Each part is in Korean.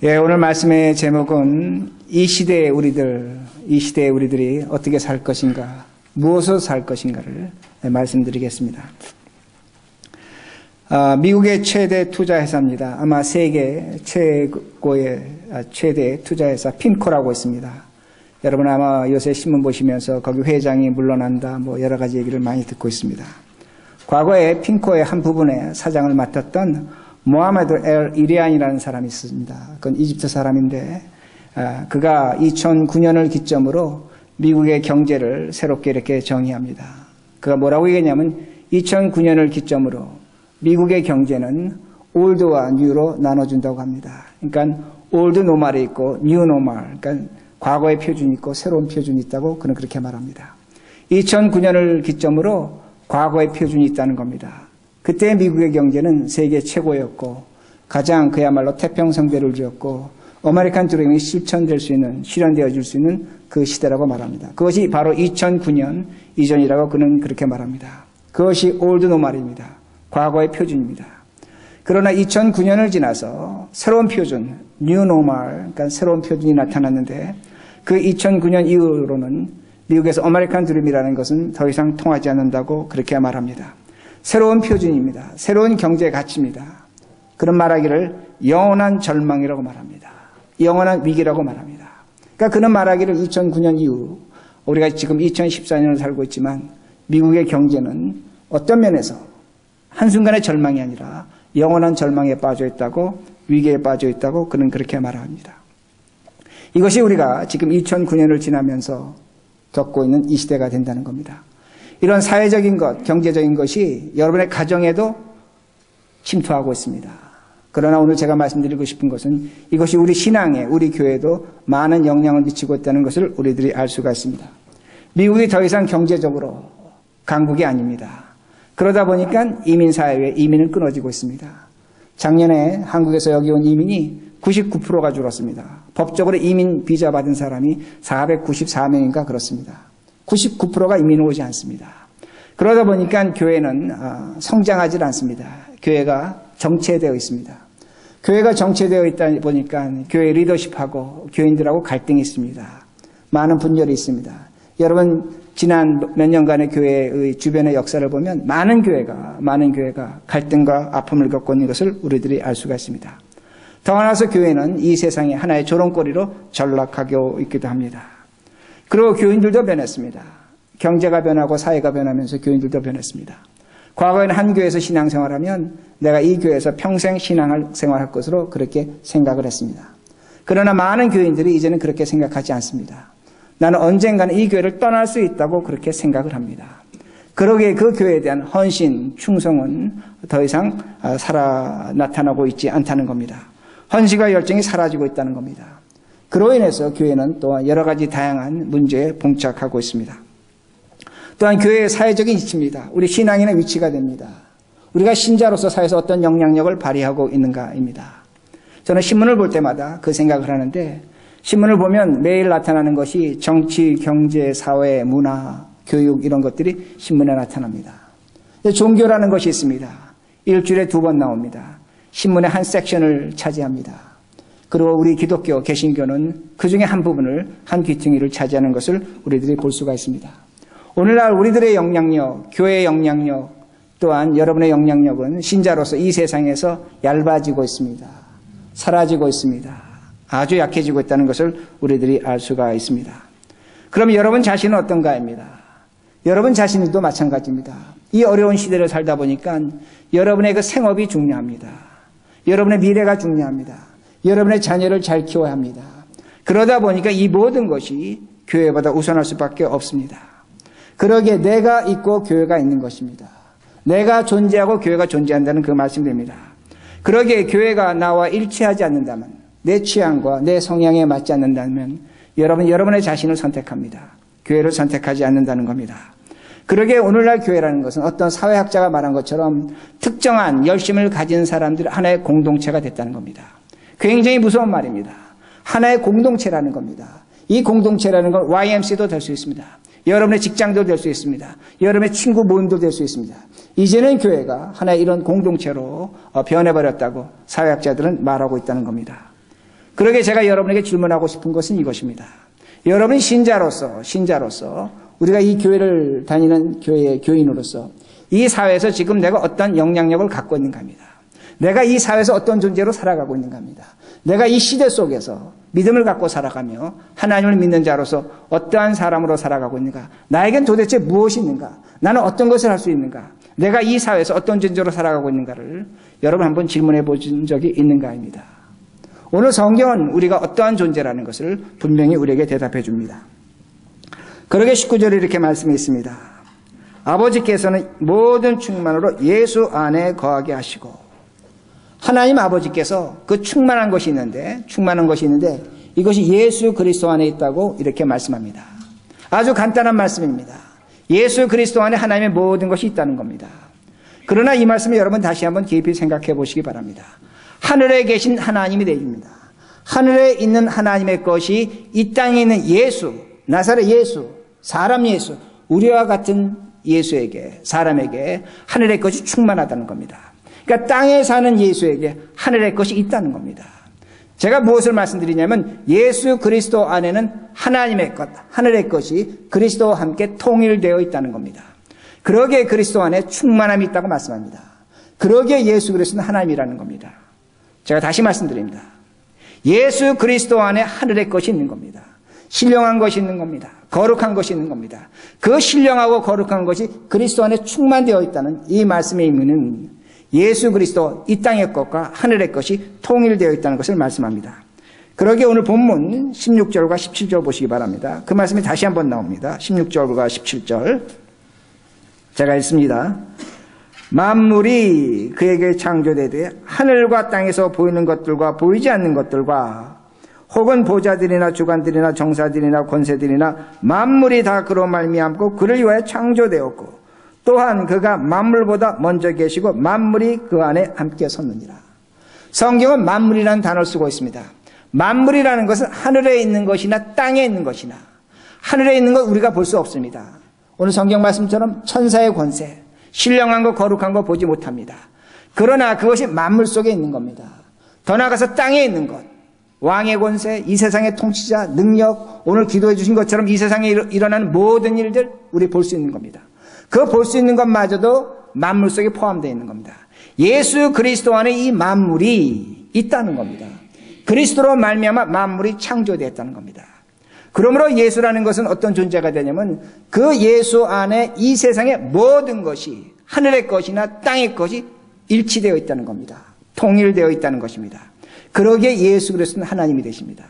예, 오늘 말씀의 제목은 이 시대의 우리들이 어떻게 살 것인가, 무엇으로 살 것인가를 말씀드리겠습니다. 미국의 최대 투자회사입니다. 아마 세계 최고의 최대 투자회사 핀코라고 있습니다. 여러분 아마 요새 신문 보시면서 거기 회장이 물러난다, 여러 가지 얘기를 많이 듣고 있습니다. 과거에 핀코의 한 부분의 사장을 맡았던 모하메드 엘 이리안이라는 사람이 있습니다. 그건 이집트 사람인데 그가 2009년을 기점으로 미국의 경제를 새롭게 이렇게 정의합니다. 그가 뭐라고 얘기했냐면 2009년을 기점으로 미국의 경제는 올드와 뉴로 나눠준다고 합니다. 그러니까 올드 노멀이 있고 뉴 노멀, 그러니까 과거의 표준이 있고 새로운 표준이 있다고 그는 그렇게 말합니다. 2009년을 기점으로 과거의 표준이 있다는 겁니다. 그때 미국의 경제는 세계 최고였고 가장 그야말로 태평성대를 이루었고 아메리칸 드림이 실현되어질 수 있는 그 시대라고 말합니다. 그것이 바로 2009년 이전이라고 그는 그렇게 말합니다. 그것이 올드 노멀입니다. 과거의 표준입니다. 그러나 2009년을 지나서 새로운 표준, 뉴 노멀, 그러니까 새로운 표준이 나타났는데 그 2009년 이후로는 미국에서 아메리칸 드림이라는 것은 더 이상 통하지 않는다고 그렇게 말합니다. 새로운 표준입니다. 새로운 경제 가치입니다. 그런 말하기를 영원한 절망이라고 말합니다. 영원한 위기라고 말합니다. 그러니까 그는 말하기를 2009년 이후 우리가 지금 2014년을 살고 있지만 미국의 경제는 어떤 면에서 한순간의 절망이 아니라 영원한 절망에 빠져 있다고, 위기에 빠져 있다고 그는 그렇게 말합니다. 이것이 우리가 지금 2009년을 지나면서 겪고 있는 이 시대가 된다는 겁니다. 이런 사회적인 것, 경제적인 것이 여러분의 가정에도 침투하고 있습니다. 그러나 오늘 제가 말씀드리고 싶은 것은 이것이 우리 신앙에, 우리 교회에도 많은 영향을 미치고 있다는 것을 우리들이 알 수가 있습니다. 미국이 더 이상 경제적으로 강국이 아닙니다. 그러다 보니까 이민사회에 이민은 끊어지고 있습니다. 작년에 한국에서 여기 온 이민이 99%가 줄었습니다. 법적으로 이민 비자 받은 사람이 494명인가 그렇습니다. 99%가 이민을 오지 않습니다. 그러다 보니까 교회는 성장하지 않습니다. 교회가 정체되어 있습니다. 교회가 정체되어 있다 보니까 교회 리더십하고 교인들하고 갈등이 있습니다. 많은 분열이 있습니다. 여러분 지난 몇 년간의 교회의 주변의 역사를 보면 많은 교회가 갈등과 아픔을 겪고 있는 것을 우리들이 알 수가 있습니다. 더 나아가서 교회는 이 세상에 하나의 조롱거리로 전락하고 있기도 합니다. 그리고 교인들도 변했습니다. 경제가 변하고 사회가 변하면서 교인들도 변했습니다. 과거에는 한 교회에서 신앙생활하면 내가 이 교회에서 평생 신앙생활할 것으로 그렇게 생각을 했습니다. 그러나 많은 교인들이 이제는 그렇게 생각하지 않습니다. 나는 언젠가는 이 교회를 떠날 수 있다고 그렇게 생각을 합니다. 그러기에 그 교회에 대한 헌신, 충성은 더 이상 나타나고 있지 않다는 겁니다. 헌신과 열정이 사라지고 있다는 겁니다. 그로 인해서 교회는 또한 여러 가지 다양한 문제에 봉착하고 있습니다. 또한 교회의 사회적인 위치입니다. 우리 신앙인의 위치가 됩니다. 우리가 신자로서 사회에서 어떤 영향력을 발휘하고 있는가입니다. 저는 신문을 볼 때마다 그 생각을 하는데 신문을 보면 매일 나타나는 것이 정치, 경제, 사회, 문화, 교육 이런 것들이 신문에 나타납니다. 종교라는 것이 있습니다. 일주일에 2번 나옵니다. 신문의 한 섹션을 차지합니다. 그리고 우리 기독교, 개신교는 그 중에 한 부분을, 한 귀퉁이를 차지하는 것을 우리들이 볼 수가 있습니다. 오늘날 우리들의 영향력, 교회의 영향력, 또한 여러분의 영향력은 신자로서 이 세상에서 얇아지고 있습니다. 사라지고 있습니다. 아주 약해지고 있다는 것을 우리들이 알 수가 있습니다. 그럼 여러분 자신은 어떤가입니다. 여러분 자신도 마찬가지입니다. 이 어려운 시대를 살다 보니까 여러분의 그 생업이 중요합니다. 여러분의 미래가 중요합니다. 여러분의 자녀를 잘 키워야 합니다. 그러다 보니까 이 모든 것이 교회보다 우선할 수밖에 없습니다. 그러기에 내가 있고 교회가 있는 것입니다. 내가 존재하고 교회가 존재한다는 그 말씀입니다. 그러기에 교회가 나와 일치하지 않는다면, 내 취향과 내 성향에 맞지 않는다면 여러분의 자신을 선택합니다. 교회를 선택하지 않는다는 겁니다. 그러기에 오늘날 교회라는 것은 어떤 사회학자가 말한 것처럼 특정한 열심을 가진 사람들의 하나의 공동체가 됐다는 겁니다. 굉장히 무서운 말입니다. 하나의 공동체라는 겁니다. 이 공동체라는 건 YMC도 될 수 있습니다. 여러분의 직장도 될 수 있습니다. 여러분의 친구 모임도 될 수 있습니다. 이제는 교회가 하나의 이런 공동체로 변해버렸다고 사회학자들은 말하고 있다는 겁니다. 그러게 제가 여러분에게 질문하고 싶은 것은 이것입니다. 여러분이 신자로서 우리가 이 교회를 다니는 교회의 교인으로서 이 사회에서 지금 내가 어떤 영향력을 갖고 있는가 합니다. 내가 이 사회에서 어떤 존재로 살아가고 있는가 합니다. 내가 이 시대 속에서 믿음을 갖고 살아가며 하나님을 믿는 자로서 어떠한 사람으로 살아가고 있는가. 나에겐 도대체 무엇이 있는가. 나는 어떤 것을 할 수 있는가. 내가 이 사회에서 어떤 존재로 살아가고 있는가를 여러분 한번 질문해 보신 적이 있는가 합니다. 오늘 성경은 우리가 어떠한 존재라는 것을 분명히 우리에게 대답해 줍니다. 그러게 19절에 이렇게 말씀이 있습니다. 아버지께서는 모든 충만으로 예수 안에 거하게 하시고, 하나님 아버지께서 그 충만한 것이 있는데 이것이 예수 그리스도 안에 있다고 이렇게 말씀합니다. 아주 간단한 말씀입니다. 예수 그리스도 안에 하나님의 모든 것이 있다는 겁니다. 그러나 이 말씀을 여러분 다시 한번 깊이 생각해 보시기 바랍니다. 하늘에 계신 하나님이 되십니다. 하늘에 있는 하나님의 것이 이 땅에 있는 예수, 나사렛 예수, 사람 예수, 우리와 같은 예수에게, 사람에게 하늘의 것이 충만하다는 겁니다. 그러니까 땅에 사는 예수에게 하늘의 것이 있다는 겁니다. 제가 무엇을 말씀드리냐면 예수 그리스도 안에는 하나님의 것, 하늘의 것이 그리스도와 함께 통일되어 있다는 겁니다. 그러기에 그리스도 안에 충만함이 있다고 말씀합니다. 그러기에 예수 그리스도는 하나님이라는 겁니다. 제가 다시 말씀드립니다. 예수 그리스도 안에 하늘의 것이 있는 겁니다. 신령한 것이 있는 겁니다. 거룩한 것이 있는 겁니다. 그 신령하고 거룩한 것이 그리스도 안에 충만되어 있다는 이 말씀의 의미는 예수 그리스도 이 땅의 것과 하늘의 것이 통일되어 있다는 것을 말씀합니다. 그러기에 오늘 본문 16절과 17절 보시기 바랍니다. 그 말씀이 다시 한번 나옵니다. 16절과 17절 제가 읽습니다. 만물이 그에게 창조되되 하늘과 땅에서 보이는 것들과 보이지 않는 것들과 혹은 보좌들이나 주관들이나 정사들이나 권세들이나 만물이 다 그로 말미암고 그를 위하여 창조되었고 또한 그가 만물보다 먼저 계시고 만물이 그 안에 함께 섰느니라. 성경은 만물이라는 단어를 쓰고 있습니다. 만물이라는 것은 하늘에 있는 것이나 땅에 있는 것이나 하늘에 있는 것 우리가 볼 수 없습니다. 오늘 성경 말씀처럼 천사의 권세, 신령한 것 거룩한 거 보지 못합니다. 그러나 그것이 만물 속에 있는 겁니다. 더 나아가서 땅에 있는 것, 왕의 권세, 이 세상의 통치자, 능력, 오늘 기도해 주신 것처럼 이 세상에 일어나는 모든 일들 우리 볼 수 있는 겁니다. 그 볼 수 있는 것마저도 만물 속에 포함되어 있는 겁니다. 예수 그리스도 안에 이 만물이 있다는 겁니다. 그리스도로 말미암아 만물이 창조되었다는 겁니다. 그러므로 예수라는 것은 어떤 존재가 되냐면 그 예수 안에 이 세상의 모든 것이 하늘의 것이나 땅의 것이 일치되어 있다는 겁니다. 통일되어 있다는 것입니다. 그러기에 예수 그리스도는 하나님이 되십니다.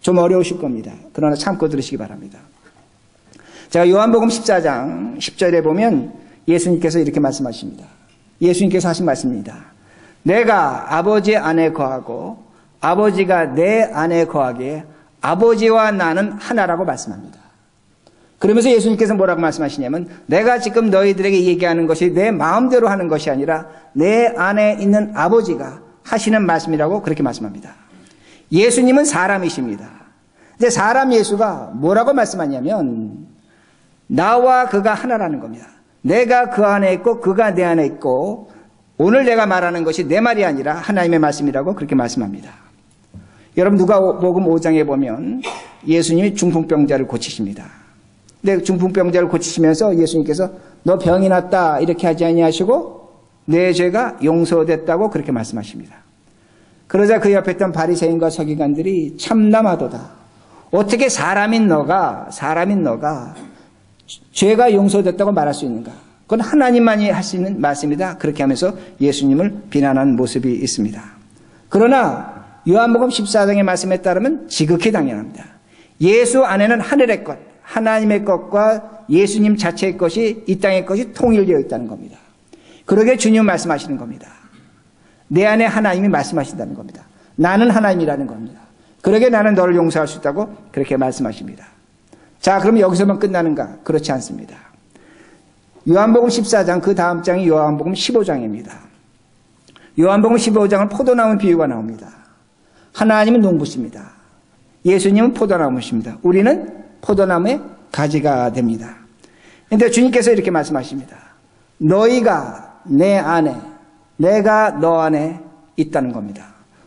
좀 어려우실 겁니다. 그러나 참고 들으시기 바랍니다. 제가 요한복음 14장 10절에 보면 예수님께서 이렇게 말씀하십니다. 예수님께서 하신 말씀입니다. 내가 아버지 안에 거하고 아버지가 내 안에 거하기에 아버지와 나는 하나라고 말씀합니다. 그러면서 예수님께서 뭐라고 말씀하시냐면 내가 지금 너희들에게 얘기하는 것이 내 마음대로 하는 것이 아니라 내 안에 있는 아버지가 하시는 말씀이라고 그렇게 말씀합니다. 예수님은 사람이십니다. 근데 사람 예수가 뭐라고 말씀하냐면 나와 그가 하나라는 겁니다. 내가 그 안에 있고 그가 내 안에 있고 오늘 내가 말하는 것이 내 말이 아니라 하나님의 말씀이라고 그렇게 말씀합니다. 여러분 누가복음 5장에 보면 예수님이 중풍병자를 고치십니다. 근데 중풍병자를 고치시면서 예수님께서 너 병이 났다 이렇게 하지 아니하시고 내 죄가 용서됐다고 그렇게 말씀하십니다. 그러자 그 옆에 있던 바리새인과 서기관들이 참남하도다. 어떻게 사람인 너가 죄가 용서됐다고 말할 수 있는가? 그건 하나님만이 할 수 있는 말씀이다. 그렇게 하면서 예수님을 비난한 모습이 있습니다. 그러나 요한복음 14장의 말씀에 따르면 지극히 당연합니다. 예수 안에는 하늘의 것, 하나님의 것과 예수님 자체의 것이 이 땅의 것이 통일되어 있다는 겁니다. 그러게 주님 말씀하시는 겁니다. 내 안에 하나님이 말씀하신다는 겁니다. 나는 하나님이라는 겁니다. 그러게 나는 너를 용서할 수 있다고 그렇게 말씀하십니다. 자, 그럼 여기서만 끝나는가? 그렇지 않습니다. 요한복음 14장 그 다음 장이 요한복음 15장입니다. 요한복음 15장은 포도나무 비유가 나옵니다. 하나님은 농부십니다. 예수님은 포도나무십니다. 우리는 포도나무의 가지가 됩니다. 그런데 주님께서 이렇게 말씀하십니다. 너희가 내 안에, 내가 너 안에 있다는 겁니다.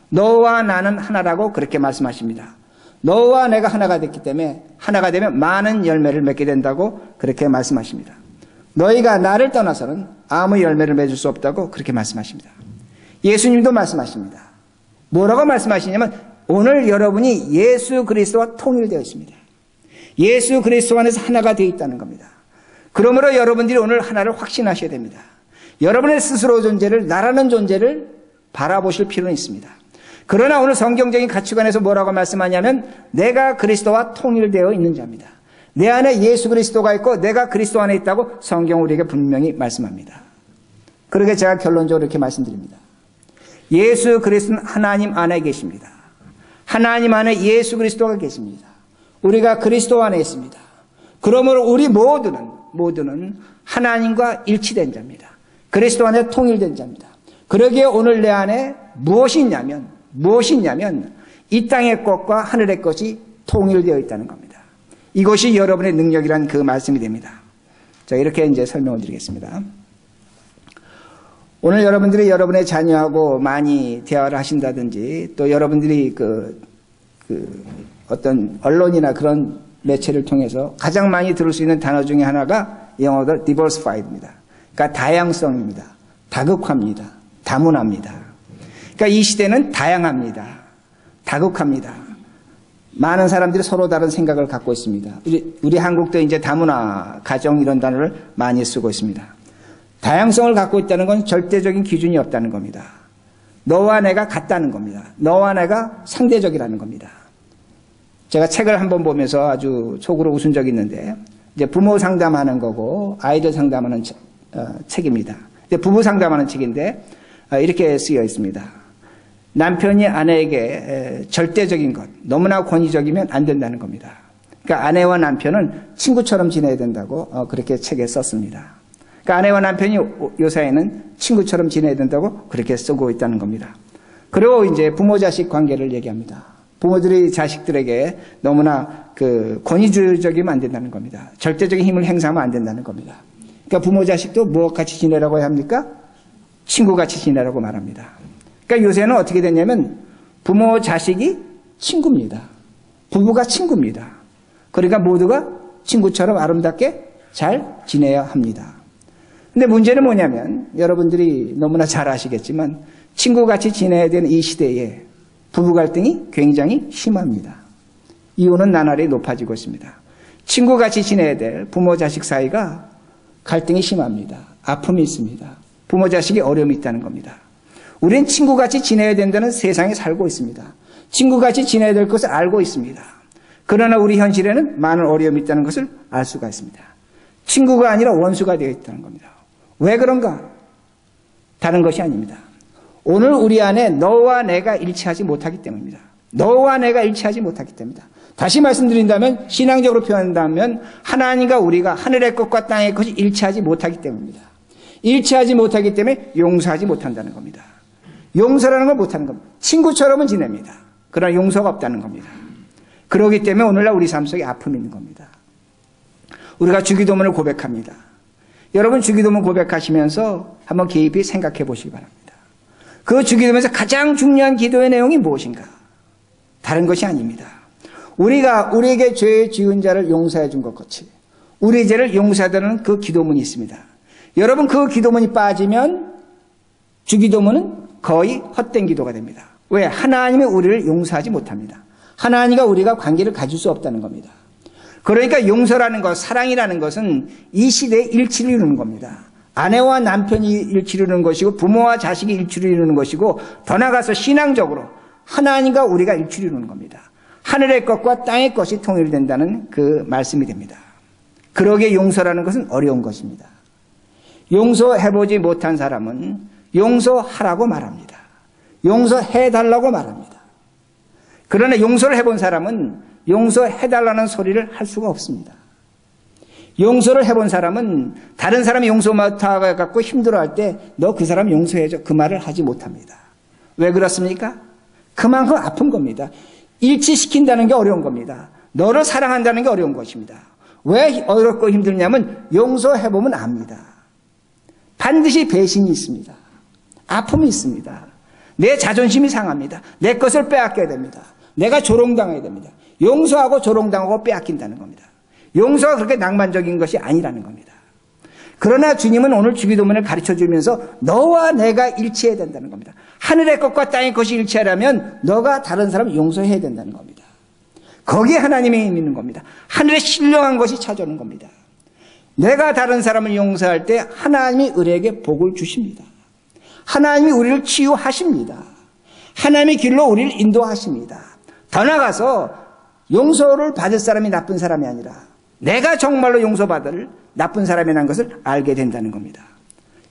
너와 나는 하나라고 그렇게 말씀하십니다. 너와 내가 하나가 됐기 때문에 하나가 되면 많은 열매를 맺게 된다고 그렇게 말씀하십니다. 너희가 나를 떠나서는 아무 열매를 맺을 수 없다고 그렇게 말씀하십니다. 예수님도 말씀하십니다. 뭐라고 말씀하시냐면 오늘 여러분이 예수 그리스도와 통일되어 있습니다. 예수 그리스도 안에서 하나가 되어 있다는 겁니다. 그러므로 여러분들이 오늘 하나를 확신하셔야 됩니다. 여러분의 스스로 존재를, 나라는 존재를 바라보실 필요는 있습니다. 그러나 오늘 성경적인 가치관에서 뭐라고 말씀하냐면 내가 그리스도와 통일되어 있는 자입니다. 내 안에 예수 그리스도가 있고 내가 그리스도 안에 있다고 성경 우리에게 분명히 말씀합니다. 그러게 제가 결론적으로 이렇게 말씀드립니다. 예수 그리스도는 하나님 안에 계십니다. 하나님 안에 예수 그리스도가 계십니다. 우리가 그리스도 안에 있습니다. 그러므로 우리 모두는 하나님과 일치된 자입니다. 그리스도 안에 통일된 자입니다. 그러기에 오늘 내 안에 무엇이 있냐면 이 땅의 것과 하늘의 것이 통일되어 있다는 겁니다. 이것이 여러분의 능력이란 그 말씀이 됩니다. 자, 이렇게 이제 설명을 드리겠습니다. 오늘 여러분들이 여러분의 자녀하고 많이 대화를 하신다든지 또 여러분들이 어떤 언론이나 그런 매체를 통해서 가장 많이 들을 수 있는 단어 중에 하나가 영어로 diversified입니다. 그러니까 다양성입니다. 다극화입니다. 다문화입니다. 그러니까 이 시대는 다양합니다. 다극화입니다. 많은 사람들이 서로 다른 생각을 갖고 있습니다. 우리 한국도 이제 다문화, 가정 이런 단어를 많이 쓰고 있습니다. 다양성을 갖고 있다는 건 절대적인 기준이 없다는 겁니다. 너와 내가 같다는 겁니다. 너와 내가 상대적이라는 겁니다. 제가 책을 한번 보면서 아주 속으로 웃은 적이 있는데 이제 부모 상담하는 거고 아이들 상담하는 책입니다. 부부 상담하는 책인데 이렇게 쓰여 있습니다. 남편이 아내에게 절대적인 것, 너무나 권위적이면 안 된다는 겁니다. 그러니까 아내와 남편은 친구처럼 지내야 된다고 그렇게 책에 썼습니다. 그러니까 아내와 남편이 요사이는 친구처럼 지내야 된다고 그렇게 쓰고 있다는 겁니다. 그리고 이제 부모 자식 관계를 얘기합니다. 부모들이 자식들에게 너무나 권위주의적이면 안 된다는 겁니다. 절대적인 힘을 행사하면 안 된다는 겁니다. 그러니까 부모 자식도 무엇같이 지내라고 해야 합니까? 친구같이 지내라고 말합니다. 그러니까 요새는 어떻게 됐냐면 부모 자식이 친구입니다. 부부가 친구입니다. 그러니까 모두가 친구처럼 아름답게 잘 지내야 합니다. 근데 문제는 뭐냐면 여러분들이 너무나 잘 아시겠지만 친구같이 지내야 되는 이 시대에 부부 갈등이 굉장히 심합니다. 이혼은 나날이 높아지고 있습니다. 친구같이 지내야 될 부모 자식 사이가 갈등이 심합니다. 아픔이 있습니다. 부모 자식이 어려움이 있다는 겁니다. 우리는 친구같이 지내야 된다는 세상에 살고 있습니다. 친구같이 지내야 될 것을 알고 있습니다. 그러나 우리 현실에는 많은 어려움이 있다는 것을 알 수가 있습니다. 친구가 아니라 원수가 되어 있다는 겁니다. 왜 그런가? 다른 것이 아닙니다. 오늘 우리 안에 너와 내가 일치하지 못하기 때문입니다. 너와 내가 일치하지 못하기 때문이다. 다시 말씀드린다면 신앙적으로 표현한다면 하나님과 우리가 하늘의 것과 땅의 것이 일치하지 못하기 때문입니다. 일치하지 못하기 때문에 용서하지 못한다는 겁니다. 용서라는 걸 못하는 겁니다. 친구처럼은 지냅니다. 그러나 용서가 없다는 겁니다. 그렇기 때문에 오늘날 우리 삶 속에 아픔이 있는 겁니다. 우리가 주기도문을 고백합니다. 여러분 주기도문 고백하시면서 한번 깊이 생각해 보시기 바랍니다. 그 주기도문에서 가장 중요한 기도의 내용이 무엇인가? 다른 것이 아닙니다. 우리가 우리에게 죄 지은 자를 용서해 준 것 같이 우리 죄를 용서하다는 그 기도문이 있습니다. 여러분 그 기도문이 빠지면 주기도문은 거의 헛된 기도가 됩니다. 왜? 하나님이 우리를 용서하지 못합니다. 하나님과 우리가 관계를 가질 수 없다는 겁니다. 그러니까 용서라는 것, 사랑이라는 것은 이 시대의 일치를 이루는 겁니다. 아내와 남편이 일치를 이루는 것이고 부모와 자식이 일치를 이루는 것이고 더 나아가서 신앙적으로 하나님과 우리가 일치를 이루는 겁니다. 하늘의 것과 땅의 것이 통일된다는 그 말씀이 됩니다. 그러기에 용서라는 것은 어려운 것입니다. 용서해보지 못한 사람은 용서하라고 말합니다. 용서해달라고 말합니다. 그러나 용서를 해본 사람은 용서해달라는 소리를 할 수가 없습니다. 용서를 해본 사람은 다른 사람이 용서 못하고 힘들어할 때 너 그 사람 용서해줘 그 말을 하지 못합니다. 왜 그렇습니까? 그만큼 아픈 겁니다. 일치시킨다는 게 어려운 겁니다. 너를 사랑한다는 게 어려운 것입니다. 왜 어렵고 힘들냐면 용서해보면 압니다. 반드시 배신이 있습니다. 아픔이 있습니다. 내 자존심이 상합니다. 내 것을 빼앗겨야 됩니다. 내가 조롱당해야 됩니다. 용서하고 조롱당하고 빼앗긴다는 겁니다. 용서가 그렇게 낭만적인 것이 아니라는 겁니다. 그러나 주님은 오늘 주기도문을 가르쳐주면서 너와 내가 일치해야 된다는 겁니다. 하늘의 것과 땅의 것이 일치하려면 너가 다른 사람을 용서해야 된다는 겁니다. 거기에 하나님의 힘이 있는 겁니다. 하늘의 신령한 것이 찾아오는 겁니다. 내가 다른 사람을 용서할 때 하나님이 우리에게 복을 주십니다. 하나님이 우리를 치유하십니다. 하나님의 길로 우리를 인도하십니다. 더 나아가서 용서를 받을 사람이 나쁜 사람이 아니라 내가 정말로 용서받을 나쁜 사람이라는 것을 알게 된다는 겁니다.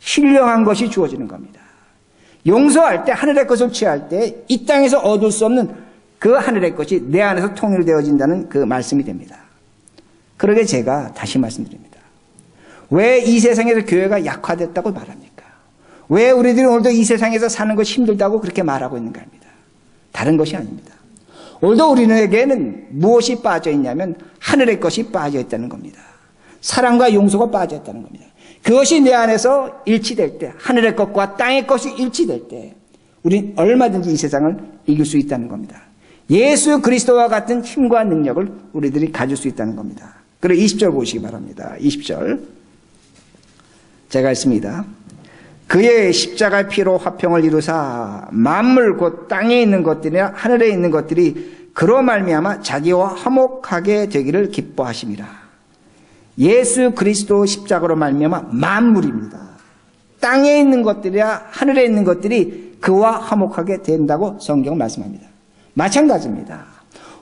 신령한 것이 주어지는 겁니다. 용서할 때 하늘의 것을 취할 때 이 땅에서 얻을 수 없는 그 하늘의 것이 내 안에서 통일되어진다는 그 말씀이 됩니다. 그러게 제가 다시 말씀드립니다. 왜 이 세상에서 교회가 약화됐다고 말합니까? 왜 우리들이 오늘도 이 세상에서 사는 것이 힘들다고 그렇게 말하고 있는가 합니다. 다른 것이 아닙니다. 오늘도 우리에게는 무엇이 빠져 있냐면 하늘의 것이 빠져 있다는 겁니다. 사랑과 용서가 빠져 있다는 겁니다. 그것이 내 안에서 일치될 때, 하늘의 것과 땅의 것이 일치될 때 우리는 얼마든지 이 세상을 이길 수 있다는 겁니다. 예수 그리스도와 같은 힘과 능력을 우리들이 가질 수 있다는 겁니다. 그리고 20절 보시기 바랍니다. 20절 제가 읽습니다. 그의 십자가의 피로 화평을 이루사 만물 곧 땅에 있는 것들이나 하늘에 있는 것들이 그로 말미암아 자기와 화목하게 되기를 기뻐하심이라. 예수 그리스도 십자가로 말미암아 만물입니다. 땅에 있는 것들이나 하늘에 있는 것들이 그와 화목하게 된다고 성경은 말씀합니다. 마찬가지입니다.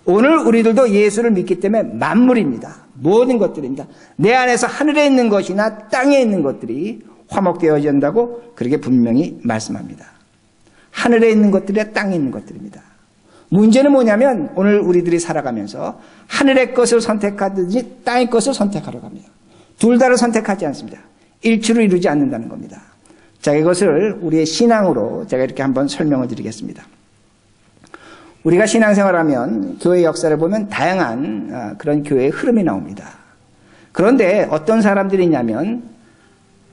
오늘 우리들도 예수를 믿기 때문에 만물입니다. 모든 것들입니다. 내 안에서 하늘에 있는 것이나 땅에 있는 것들이 화목되어야 한다고 그렇게 분명히 말씀합니다. 하늘에 있는 것들이나 땅에 있는 것들입니다. 문제는 뭐냐면 오늘 우리들이 살아가면서 하늘의 것을 선택하든지 땅의 것을 선택하려고 합니다. 둘 다를 선택하지 않습니다. 일치로 이루지 않는다는 겁니다. 자, 이것을 우리의 신앙으로 제가 이렇게 한번 설명을 드리겠습니다. 우리가 신앙생활하면 교회 역사를 보면 다양한 그런 교회의 흐름이 나옵니다. 그런데 어떤 사람들이 있냐면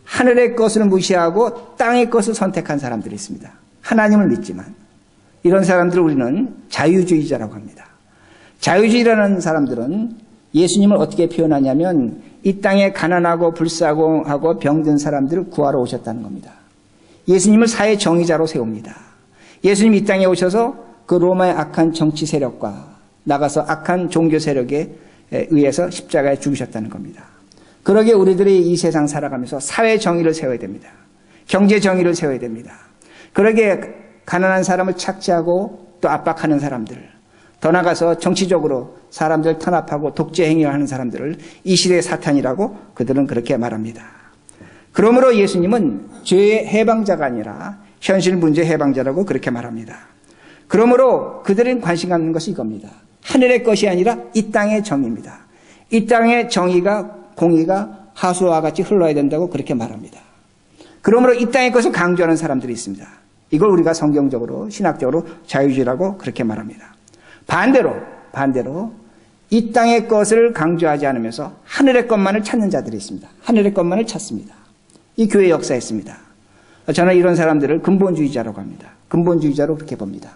하늘의 것을 무시하고 땅의 것을 선택한 사람들이 있습니다. 하나님을 믿지만 이런 사람들을 우리는 자유주의자라고 합니다. 자유주의라는 사람들은 예수님을 어떻게 표현하냐면 이 땅에 가난하고 불쌍하고 병든 사람들을 구하러 오셨다는 겁니다. 예수님을 사회 정의자로 세웁니다. 예수님이 이 땅에 오셔서 그 로마의 악한 정치 세력과 나가서 악한 종교 세력에 의해서 십자가에 죽으셨다는 겁니다. 그러기에 우리들이 이 세상 살아가면서 사회 정의를 세워야 됩니다. 경제 정의를 세워야 됩니다. 그러기에 가난한 사람을 착취하고 또 압박하는 사람들, 더 나가서 정치적으로 사람들 탄압하고 독재 행위를 하는 사람들을 이 시대의 사탄이라고 그들은 그렇게 말합니다. 그러므로 예수님은 죄의 해방자가 아니라 현실 문제 해방자라고 그렇게 말합니다. 그러므로 그들은 관심 갖는 것이 이겁니다. 하늘의 것이 아니라 이 땅의 정의입니다. 이 땅의 정의가 공의가 하수와 같이 흘러야 된다고 그렇게 말합니다. 그러므로 이 땅의 것을 강조하는 사람들이 있습니다. 이걸 우리가 성경적으로 신학적으로 자유주의라고 그렇게 말합니다. 반대로 이 땅의 것을 강조하지 않으면서 하늘의 것만을 찾는 자들이 있습니다. 하늘의 것만을 찾습니다. 이 교회 역사에 있습니다. 저는 이런 사람들을 근본주의자라고 합니다. 근본주의자로 그렇게 봅니다.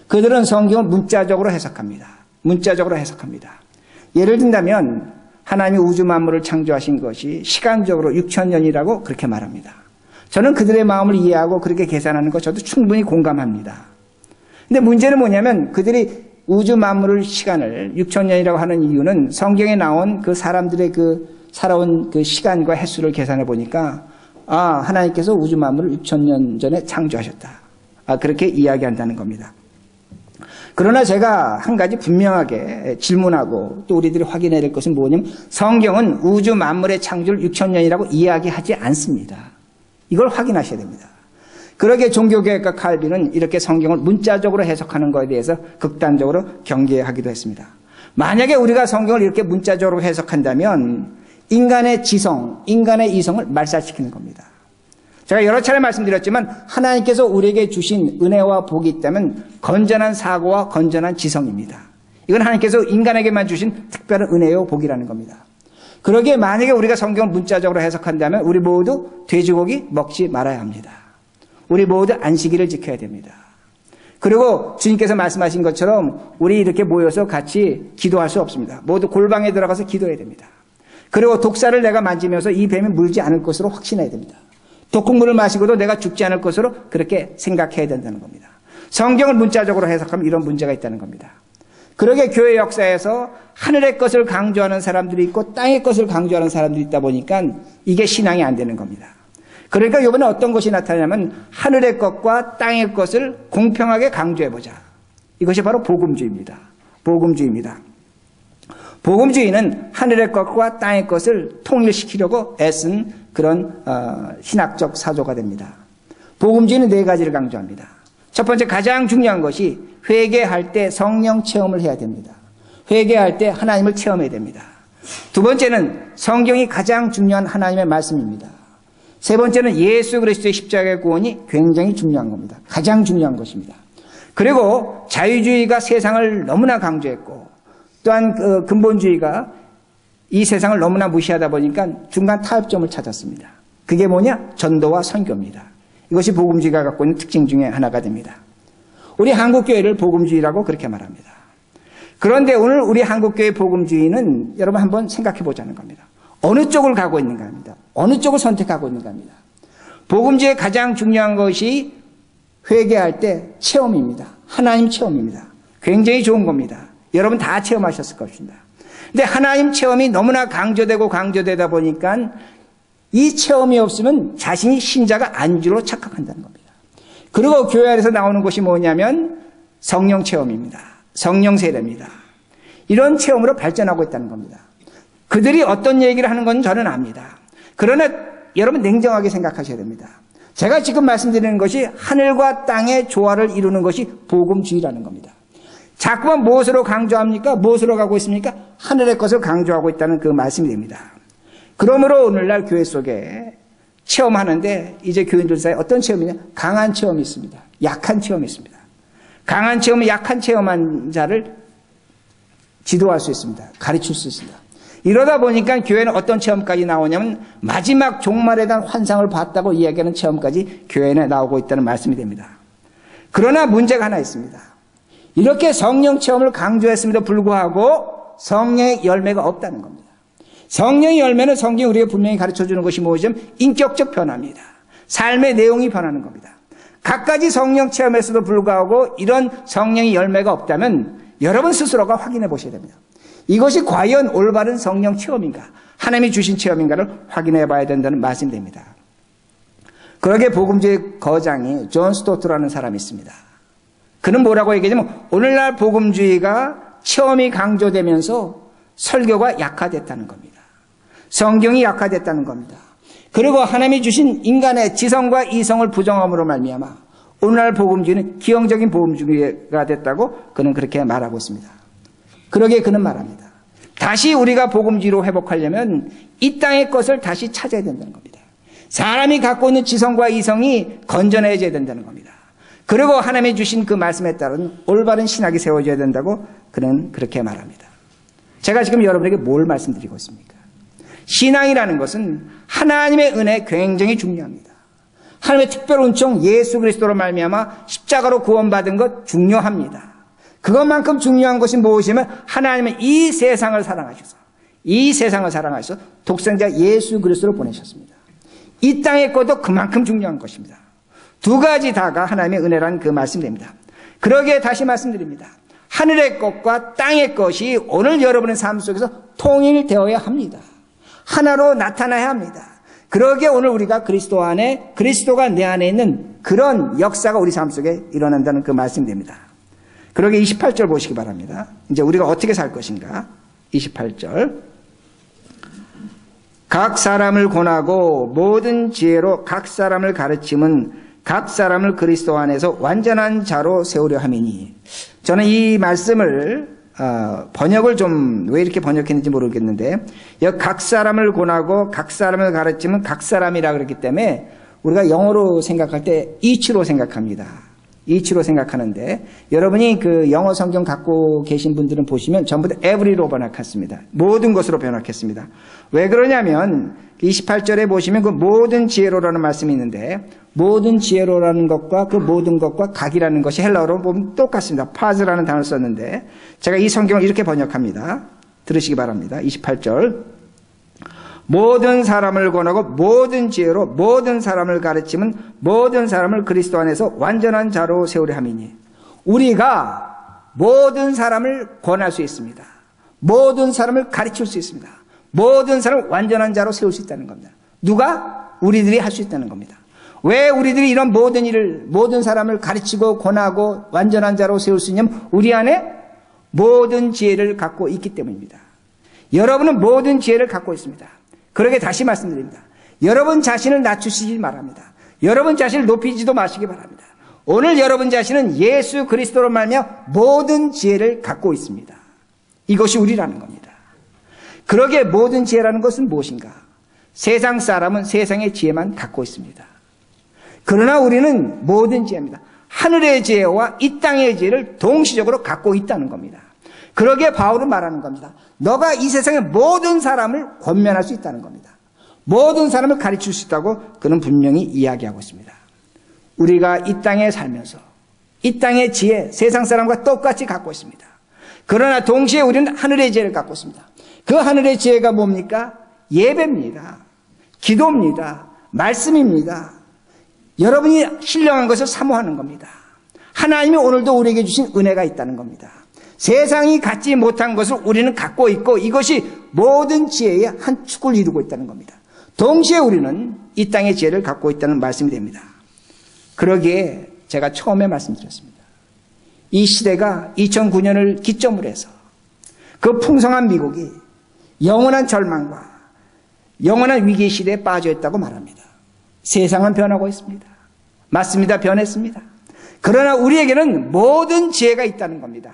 그들은 성경을 문자적으로 해석합니다. 문자적으로 해석합니다. 예를 든다면 하나님이 우주 만물을 창조하신 것이 시간적으로 6,000년이라고 그렇게 말합니다. 저는 그들의 마음을 이해하고 그렇게 계산하는 것 저도 충분히 공감합니다. 근데 문제는 뭐냐면 그들이 우주 만물을 시간을 6,000년이라고 하는 이유는 성경에 나온 그 사람들의 그 살아온 그 시간과 횟수를 계산해 보니까 하나님께서 우주 만물을 6,000년 전에 창조하셨다. 그렇게 이야기한다는 겁니다. 그러나 제가 한 가지 분명하게 질문하고 또 우리들이 확인해야 될 것은 뭐냐면 성경은 우주 만물의 창조를 6,000년이라고 이야기하지 않습니다. 이걸 확인하셔야 됩니다. 그러기에 종교개혁가 칼빈은 이렇게 성경을 문자적으로 해석하는 것에 대해서 극단적으로 경계하기도 했습니다. 만약에 우리가 성경을 이렇게 문자적으로 해석한다면 인간의 지성, 인간의 이성을 말살시키는 겁니다. 제가 여러 차례 말씀드렸지만 하나님께서 우리에게 주신 은혜와 복이 있다면 건전한 사고와 건전한 지성입니다. 이건 하나님께서 인간에게만 주신 특별한 은혜요 복이라는 겁니다. 그러기에 만약에 우리가 성경을 문자적으로 해석한다면 우리 모두 돼지고기 먹지 말아야 합니다. 우리 모두 안식일을 지켜야 됩니다. 그리고 주님께서 말씀하신 것처럼 우리 이렇게 모여서 같이 기도할 수 없습니다. 모두 골방에 들어가서 기도해야 됩니다. 그리고 독사를 내가 만지면서 이 뱀이 물지 않을 것으로 확신해야 됩니다. 독국물을 마시고도 내가 죽지 않을 것으로 그렇게 생각해야 된다는 겁니다. 성경을 문자적으로 해석하면 이런 문제가 있다는 겁니다. 그러게 교회 역사에서 하늘의 것을 강조하는 사람들이 있고 땅의 것을 강조하는 사람들이 있다 보니까 이게 신앙이 안 되는 겁니다. 그러니까 이번에 어떤 것이 나타나냐면 하늘의 것과 땅의 것을 공평하게 강조해보자. 이것이 바로 복음주의입니다. 복음주의입니다. 복음주의는 하늘의 것과 땅의 것을 통일시키려고 애쓴 그런 신학적 사조가 됩니다. 복음주의는 네 가지를 강조합니다. 첫 번째, 가장 중요한 것이 회개할 때 성령 체험을 해야 됩니다. 회개할 때 하나님을 체험해야 됩니다. 두 번째는 성경이 가장 중요한 하나님의 말씀입니다. 세 번째는 예수 그리스도의 십자가의 구원이 굉장히 중요한 겁니다. 가장 중요한 것입니다. 그리고 자유주의가 세상을 너무나 강조했고 또한 근본주의가 이 세상을 너무나 무시하다 보니까 중간 타협점을 찾았습니다. 그게 뭐냐? 전도와 선교입니다. 이것이 복음주의가 갖고 있는 특징 중에 하나가 됩니다. 우리 한국교회를 복음주의라고 그렇게 말합니다. 그런데 오늘 우리 한국교회 복음주의는 여러분 한번 생각해 보자는 겁니다. 어느 쪽을 가고 있는가 합니다. 어느 쪽을 선택하고 있는가 합니다. 복음주의의 가장 중요한 것이 회개할 때 체험입니다. 하나님 체험입니다. 굉장히 좋은 겁니다. 여러분 다 체험하셨을 것입니다. 근데 하나님 체험이 너무나 강조되다 보니까 이 체험이 없으면 자신이 신자가 아닌 줄로 착각한다는 겁니다. 그리고 교회 안에서 나오는 것이 뭐냐면 성령 체험입니다. 성령 세례입니다. 이런 체험으로 발전하고 있다는 겁니다. 그들이 어떤 얘기를 하는 건 저는 압니다. 그러나 여러분 냉정하게 생각하셔야 됩니다. 제가 지금 말씀드리는 것이 하늘과 땅의 조화를 이루는 것이 복음주의라는 겁니다. 자꾸만 무엇으로 강조합니까? 무엇으로 가고 있습니까? 하늘의 것을 강조하고 있다는 그 말씀이 됩니다. 그러므로 오늘날 교회 속에 체험하는데 이제 교인들 사이에 어떤 체험이냐? 강한 체험이 있습니다. 약한 체험이 있습니다. 강한 체험은 약한 체험한 자를 지도할 수 있습니다. 가르칠 수 있습니다. 이러다 보니까 교회는 어떤 체험까지 나오냐면 마지막 종말에 대한 환상을 봤다고 이야기하는 체험까지 교회에 나오고 있다는 말씀이 됩니다. 그러나 문제가 하나 있습니다. 이렇게 성령 체험을 강조했음에도 불구하고 성령의 열매가 없다는 겁니다. 성령의 열매는 성경이 우리에게 분명히 가르쳐주는 것이 뭐냐면 인격적 변화입니다. 삶의 내용이 변하는 겁니다. 갖가지 성령 체험에서도 불구하고 이런 성령의 열매가 없다면 여러분 스스로가 확인해 보셔야 됩니다. 이것이 과연 올바른 성령 체험인가, 하나님이 주신 체험인가를 확인해 봐야 된다는 말씀이 됩니다. 그러게 복음주의 거장이 존 스토트라는 사람이 있습니다. 그는 뭐라고 얘기하냐면 오늘날 복음주의가 체험이 강조되면서 설교가 약화됐다는 겁니다. 성경이 약화됐다는 겁니다. 그리고 하나님이 주신 인간의 지성과 이성을 부정함으로 말미암아 오늘날 복음주의는 기형적인 복음주의가 됐다고 그는 그렇게 말하고 있습니다. 그러기에 그는 말합니다. 다시 우리가 복음주의로 회복하려면 이 땅의 것을 다시 찾아야 된다는 겁니다. 사람이 갖고 있는 지성과 이성이 건전해져야 된다는 겁니다. 그리고 하나님이 주신 그 말씀에 따른 올바른 신학이 세워져야 된다고 그는 그렇게 말합니다. 제가 지금 여러분에게 뭘 말씀드리고 있습니까? 신앙이라는 것은 하나님의 은혜 굉장히 중요합니다. 하나님의 특별 은총 예수 그리스도로 말미암아 십자가로 구원받은 것 중요합니다. 그것만큼 중요한 것이 무엇이면 하나님은 이 세상을 사랑하셔서 독생자 예수 그리스도를 보내셨습니다. 이 땅의 것도 그만큼 중요한 것입니다. 두 가지 다가 하나님의 은혜라는 그 말씀입니다. 그러기에 다시 말씀드립니다. 하늘의 것과 땅의 것이 오늘 여러분의 삶 속에서 통일되어야 합니다. 하나로 나타나야 합니다. 그러기에 오늘 우리가 그리스도 안에, 그리스도가 내 안에 있는 그런 역사가 우리 삶 속에 일어난다는 그 말씀입니다. 그러기에 28절 보시기 바랍니다. 이제 우리가 어떻게 살 것인가? 28절. 각 사람을 권하고 모든 지혜로 각 사람을 가르침은 각 사람을 그리스도 안에서 완전한 자로 세우려 함이니. 저는 이 말씀을 번역을 좀 왜 이렇게 번역했는지 모르겠는데 여기 각 사람을 권하고 각 사람을 가르치면 각 사람이라 그랬기 때문에 우리가 영어로 생각할 때 each로 생각합니다. 이치로 생각하는데 여러분이 그 영어 성경 갖고 계신 분들은 보시면 전부 다 every로 번역했습니다. 모든 것으로 번역했습니다. 왜 그러냐면 28절에 보시면 그 모든 지혜로라는 말씀이 있는데 모든 지혜로라는 것과 그 모든 것과 각이라는 것이 헬라어로 보면 똑같습니다. 파즈라는 단어를 썼는데 제가 이 성경을 이렇게 번역합니다. 들으시기 바랍니다. 28절 모든 사람을 권하고 모든 지혜로 모든 사람을 가르치면 모든 사람을 그리스도 안에서 완전한 자로 세우려 함이니 우리가 모든 사람을 권할 수 있습니다. 모든 사람을 가르칠 수 있습니다. 모든 사람을 완전한 자로 세울 수 있다는 겁니다. 누가? 우리들이 할 수 있다는 겁니다. 왜 우리들이 이런 모든 일을 모든 사람을 가르치고 권하고 완전한 자로 세울 수 있냐면 우리 안에 모든 지혜를 갖고 있기 때문입니다. 여러분은 모든 지혜를 갖고 있습니다. 그러게 다시 말씀드립니다. 여러분 자신을 낮추시기 바랍니다. 여러분 자신을 높이지도 마시기 바랍니다. 오늘 여러분 자신은 예수 그리스도로 말미암아 모든 지혜를 갖고 있습니다. 이것이 우리라는 겁니다. 그러기에 모든 지혜라는 것은 무엇인가? 세상 사람은 세상의 지혜만 갖고 있습니다. 그러나 우리는 모든 지혜입니다. 하늘의 지혜와 이 땅의 지혜를 동시적으로 갖고 있다는 겁니다. 그러기에 바울은 말하는 겁니다. 너가 이 세상의 모든 사람을 권면할 수 있다는 겁니다. 모든 사람을 가르칠 수 있다고 그는 분명히 이야기하고 있습니다. 우리가 이 땅에 살면서 이 땅의 지혜, 세상 사람과 똑같이 갖고 있습니다. 그러나 동시에 우리는 하늘의 지혜를 갖고 있습니다. 그 하늘의 지혜가 뭡니까? 예배입니다. 기도입니다. 말씀입니다. 여러분이 신령한 것을 사모하는 겁니다. 하나님이 오늘도 우리에게 주신 은혜가 있다는 겁니다. 세상이 갖지 못한 것을 우리는 갖고 있고 이것이 모든 지혜의 한 축을 이루고 있다는 겁니다. 동시에 우리는 이 땅의 지혜를 갖고 있다는 말씀이 됩니다. 그러기에 제가 처음에 말씀드렸습니다. 이 시대가 2009년을 기점으로 해서 그 풍성한 미국이 영원한 절망과 영원한 위기 시대에 빠져 있다고 말합니다. 세상은 변하고 있습니다. 맞습니다. 변했습니다. 그러나 우리에게는 모든 지혜가 있다는 겁니다.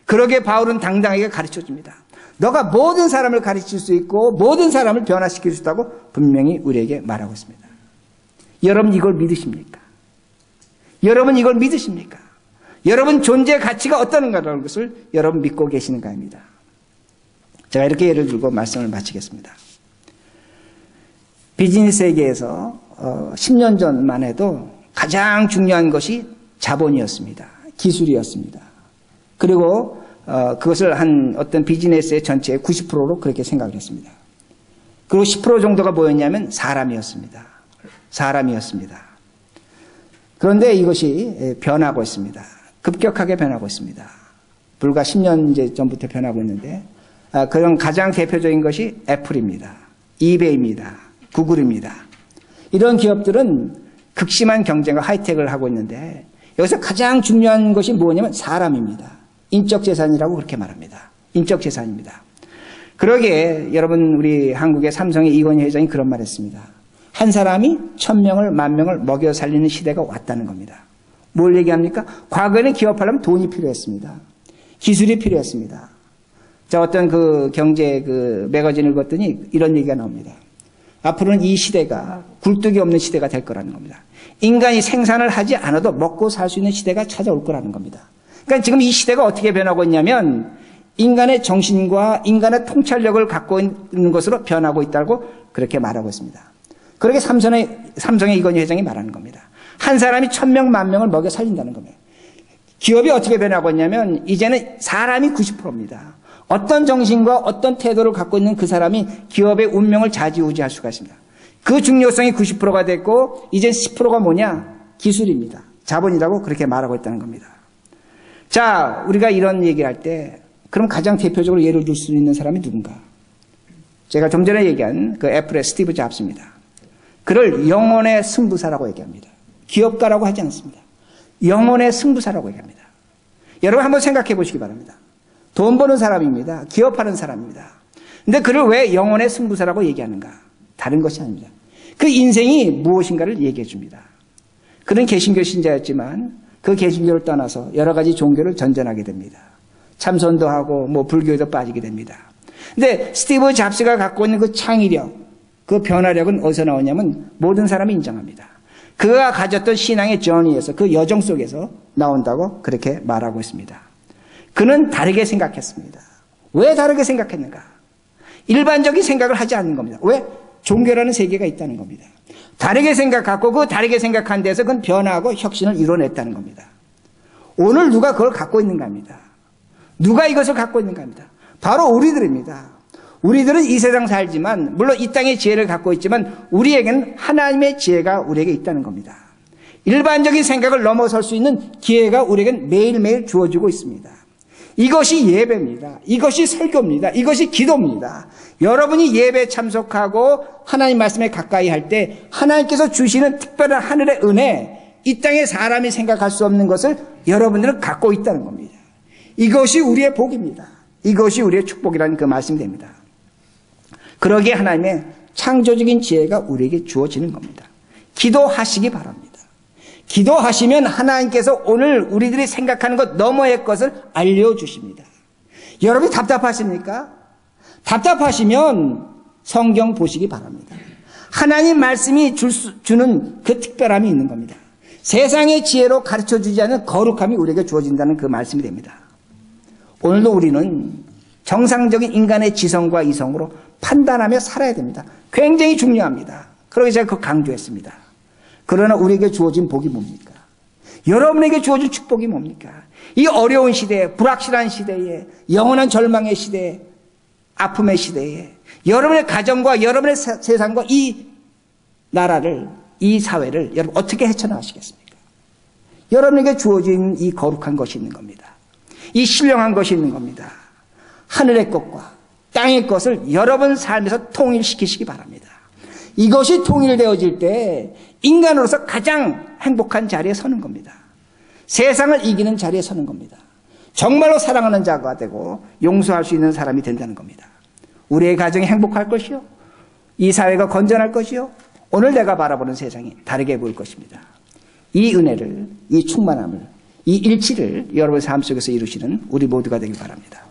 그러기에 바울은 당당하게 가르쳐줍니다. 너가 모든 사람을 가르칠 수 있고 모든 사람을 변화시킬 수 있다고 분명히 우리에게 말하고 있습니다. 여러분 이걸 믿으십니까? 여러분 이걸 믿으십니까? 여러분 존재의 가치가 어떠한가라는 것을 여러분 믿고 계시는가입니다. 제가 이렇게 예를 들고 말씀을 마치겠습니다. 비즈니스 세계에서 10년 전만 해도 가장 중요한 것이 자본이었습니다. 기술이었습니다. 그리고 그것을 한 어떤 비즈니스의 전체의 90%로 그렇게 생각을 했습니다. 그리고 10% 정도가 뭐였냐면 사람이었습니다. 그런데 이것이 변하고 있습니다. 급격하게 변하고 있습니다. 불과 10년 이제 전부터 변하고 있는데 그런 가장 대표적인 것이 애플입니다. 이베이입니다. 구글입니다. 이런 기업들은 극심한 경쟁과 하이텍을 하고 있는데 여기서 가장 중요한 것이 뭐냐면 사람입니다. 인적 재산이라고 그렇게 말합니다. 인적 재산입니다. 그러기에 여러분 우리 한국의 삼성의 이건희 회장이 그런 말 했습니다. 한 사람이 1000명을 10,000명을 먹여 살리는 시대가 왔다는 겁니다. 뭘 얘기합니까? 과거에는 기업하려면 돈이 필요했습니다. 기술이 필요했습니다. 자, 어떤 그 경제 그 매거진을 읽었더니 이런 얘기가 나옵니다. 앞으로는 이 시대가 굴뚝이 없는 시대가 될 거라는 겁니다. 인간이 생산을 하지 않아도 먹고 살 수 있는 시대가 찾아올 거라는 겁니다. 그러니까 지금 이 시대가 어떻게 변하고 있냐면 인간의 정신과 인간의 통찰력을 갖고 있는 것으로 변하고 있다고 그렇게 말하고 있습니다. 그렇게 삼성의 이건희 회장이 말하는 겁니다. 한 사람이 1000명, 10,000명을 먹여 살린다는 겁니다. 기업이 어떻게 변하고 있냐면 이제는 사람이 90%입니다. 어떤 정신과 어떤 태도를 갖고 있는 그 사람이 기업의 운명을 좌지우지할 수가 있습니다. 그 중요성이 90%가 됐고 이제 10%가 뭐냐? 기술입니다. 자본이라고 그렇게 말하고 있다는 겁니다. 자, 우리가 이런 얘기를 할 때 그럼 가장 대표적으로 예를 들 수 있는 사람이 누군가? 제가 좀 전에 얘기한 그 애플의 스티브 잡스입니다. 그를 영혼의 승부사라고 얘기합니다. 기업가라고 하지 않습니다. 영혼의 승부사라고 얘기합니다. 여러분 한번 생각해 보시기 바랍니다. 돈 버는 사람입니다. 기업하는 사람입니다. 근데 그를 왜 영혼의 승부사라고 얘기하는가? 다른 것이 아닙니다. 그 인생이 무엇인가를 얘기해 줍니다. 그는 개신교 신자였지만 그 개신교를 떠나서 여러 가지 종교를 전전하게 됩니다. 참선도 하고 뭐 불교에도 빠지게 됩니다. 근데 스티브 잡스가 갖고 있는 그 창의력, 그 변화력은 어디서 나오냐면 모든 사람이 인정합니다. 그가 가졌던 신앙의 저니에서 그 여정 속에서 나온다고 그렇게 말하고 있습니다. 그는 다르게 생각했습니다. 왜 다르게 생각했는가? 일반적인 생각을 하지 않는 겁니다. 왜? 종교라는 세계가 있다는 겁니다. 다르게 생각하고 그 다르게 생각한 데서 그건 변화하고 혁신을 이뤄냈다는 겁니다. 오늘 누가 그걸 갖고 있는가 합니다. 누가 이것을 갖고 있는가 합니다. 바로 우리들입니다. 우리들은 이 세상 살지만 물론 이 땅의 지혜를 갖고 있지만 우리에게는 하나님의 지혜가 우리에게 있다는 겁니다. 일반적인 생각을 넘어설 수 있는 기회가 우리에게는 매일매일 주어지고 있습니다. 이것이 예배입니다. 이것이 설교입니다. 이것이 기도입니다. 여러분이 예배에 참석하고 하나님 말씀에 가까이 할 때 하나님께서 주시는 특별한 하늘의 은혜, 이 땅에 사람이 생각할 수 없는 것을 여러분들은 갖고 있다는 겁니다. 이것이 우리의 복입니다. 이것이 우리의 축복이라는 그 말씀이 됩니다. 그러기에 하나님의 창조적인 지혜가 우리에게 주어지는 겁니다. 기도하시기 바랍니다. 기도하시면 하나님께서 오늘 우리들이 생각하는 것 너머의 것을 알려주십니다. 여러분이 답답하십니까? 답답하시면 성경 보시기 바랍니다. 하나님 말씀이 주는 그 특별함이 있는 겁니다. 세상의 지혜로 가르쳐주지 않은 거룩함이 우리에게 주어진다는 그 말씀이 됩니다. 오늘도 우리는 정상적인 인간의 지성과 이성으로 판단하며 살아야 됩니다. 굉장히 중요합니다. 그러기 제가 그거 강조했습니다. 그러나 우리에게 주어진 복이 뭡니까? 여러분에게 주어진 축복이 뭡니까? 이 어려운 시대에, 불확실한 시대에, 영원한 절망의 시대에, 아픔의 시대에 여러분의 가정과 여러분의 세상과 이 나라를, 이 사회를 여러분 어떻게 헤쳐나가시겠습니까? 여러분에게 주어진 이 거룩한 것이 있는 겁니다. 이 신령한 것이 있는 겁니다. 하늘의 것과 땅의 것을 여러분 삶에서 통일시키시기 바랍니다. 이것이 통일되어질 때 인간으로서 가장 행복한 자리에 서는 겁니다. 세상을 이기는 자리에 서는 겁니다. 정말로 사랑하는 자가 되고 용서할 수 있는 사람이 된다는 겁니다. 우리의 가정이 행복할 것이요, 이 사회가 건전할 것이요, 오늘 내가 바라보는 세상이 다르게 보일 것입니다. 이 은혜를, 이 충만함을, 이 일치를 여러분의 삶 속에서 이루시는 우리 모두가 되길 바랍니다.